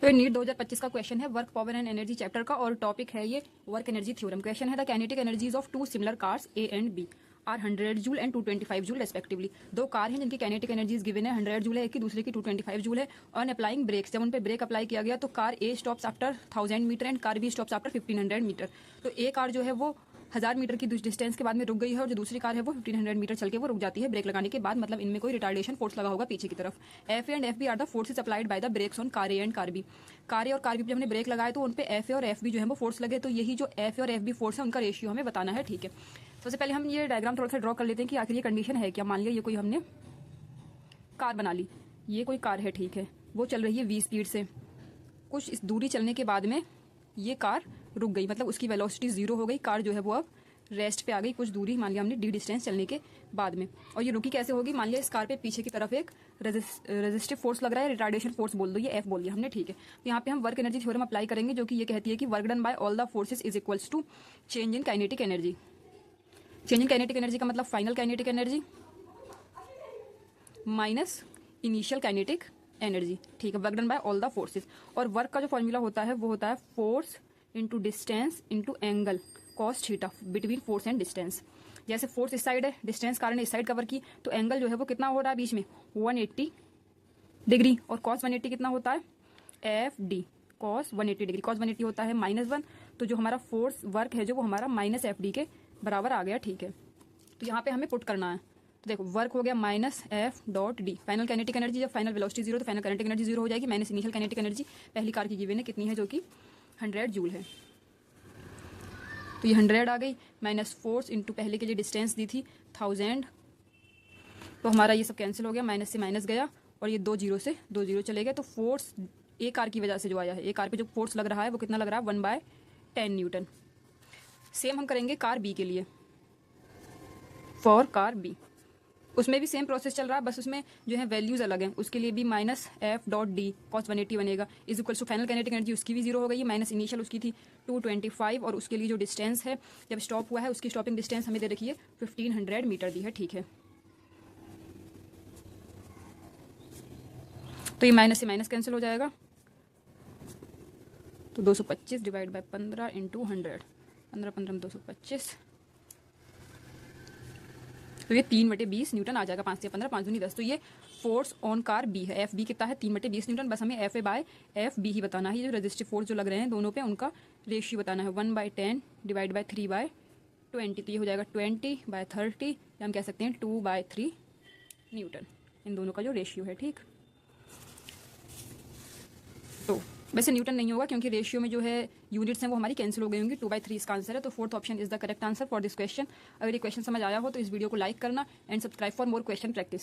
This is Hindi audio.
तो ये नीट 2025 का क्वेश्चन है work power and energy chapter का और टॉपिक है ये वर्क एनर्जी थ्योरम। क्वेश्चन है the kinetic energies of two similar cars A and B are 100 joule and 225 joule respectively. दो कार हैं जिनकी काइनेटिक एनर्जीज गिवन है, 100 जूल है एक की, दूसरे की 225 जूल है। ऑन अप्लाइंग ब्रेक्स, जब उन पे ब्रेक अप्लाई किया गया तो car A stops after 1000 metre and car B stops after 1500 metre. तो ए कार जो है वो 1000 मीटर की डिस्टेंस के बाद में रुक गई है और जो दूसरी कार है वो 1500 मीटर चल के वो रुक जाती है ब्रेक लगाने के बाद। मतलब इनमें कोई रिटार्डेशन फोर्स लगा होगा पीछे की तरफ। F A and F B are the forces applied by the brakes on car A and car B. Car A और कार बी जब हमने ब्रेक लगाए तो उन पे एफ ए और एफ बी जो है वो फोर्स लगे। तो यही जो एफ ए और एफ बी फोर्स है उनका रेशियो हमें बताना है। ठीक है, सबसे पहले हम ये डायग्राम थोड़ा सा ड्रॉ कर लेते हैं कि आखिर ये कंडीशन है क्या। मान लिया ये कोई हमने कार बना ली, ये कोई कार है, ठीक है, वो चल रही है 20 स्पीड से। कुछ इस दूरी चलने के बाद में ये कार रुक गई, मतलब उसकी वेलोसिटी 0 हो गई। कार जो है वो अब रेस्ट पे आ गई कुछ दूरी, मान लिया हमने डी डिस्टेंस चलने के बाद में। और ये रुकी कैसे होगी, मान लिया इस कार पे पीछे की तरफ एक रेजिस्टिव फोर्स लग रहा है, रिटार्डेशन फोर्स बोल दो, ये एफ बोल दिया हमने। ठीक है, तो यहाँ पे हम वर्क एनर्जी थ्योरम अप्लाई करेंगे जो कि ये कहती है कि work done by all the forces is equals to change in kinetic energy. Change in kinetic energy का मतलब final kinetic energy minus initial kinetic energy. ठीक है, work done by all the forces. और वर्क का जो फॉर्मूला होता है वो होता है force into distance into angle cos theta between force and distance. जैसे फोर्स इस साइड है, डिस्टेंस कारण इस साइड कवर की, तो एंगल जो है वो कितना हो रहा है बीच में 180 डिग्री। और कॉस 180 कितना होता है, F D cos 180 degree. Cos 180 होता है -1, तो जो हमारा फोर्स वर्क है जो वो हमारा माइनस एफ डी के बराबर आ गया। ठीक है, तो यहाँ पे हमें पुट करना है। तो देखो वर्क हो गया minus F dot D. Final kinetic energy, जब फाइनल वेलोसिटी 0 तो फाइनल काइनेटिक एनर्जी 0 हो जाएगी, माइनस इनिशियल काइनेटिक एनर्जी पहली कार की गिवन है कितनी है, जो कि 100 जूल है। तो ये 100 आ गई, माइनस फोर्स इंटू पहले के लिए डिस्टेंस दी थी 1000, तो हमारा ये सब कैंसिल हो गया, माइनस से माइनस गया और ये 2 जीरो से 2 जीरो चले गए। तो फोर्स ए कार की वजह से जो आया है, ए कार पे जो फोर्स लग रहा है वो कितना लग रहा है 1/10 न्यूटन। सेम हम करेंगे कार बी के लिए, फॉर कार बी उसमें भी सेम प्रोसेस चल रहा है, बस उसमें जो है वैल्यूज अलग हैं। उसके लिए भी minus F dot D cos 180 बनेगा is equal to final kinetic energy उसकी भी 0 हो गई है, माइनस इनिशियल उसकी थी 225 और उसके लिए जो डिस्टेंस है जब स्टॉप हुआ है उसकी स्टॉपिंग डिस्टेंस हमें दे रखी है 1500 मीटर दी है। ठीक है, तो ये माइनस से माइनस कैंसिल हो जाएगा, तो 225 डिवाइड बाय 15 इंटू 100, 15 में 225, तो ये 3/20 न्यूटन आ जाएगा। 5 से 15, 5 दूनी 10। तो ये फोर्स ऑन कार बी है, एफ बी कितना है 3/20 न्यूटन। बस हमें F A by F B ही बताना है। ये जो रेजिस्टिव फोर्स जो लग रहे हैं दोनों पे उनका रेशियो बताना है, 1/10 डिवाइड बाय 3/20। तो ये हो जाएगा 20/30, या हम कह सकते हैं 2/3 न्यूटन, इन दोनों का जो रेशियो है। ठीक, तो वैसे न्यूटन नहीं होगा क्योंकि रेशियो में जो है यूनिट्स हैं वो हमारी कैंसिल हो गई होंगी, 2/3 इसका आंसर है। तो fourth option is the correct answer for this question. अगर ये क्वेश्चन समझ आया हो तो इस वीडियो को लाइक करना and subscribe for more question practice.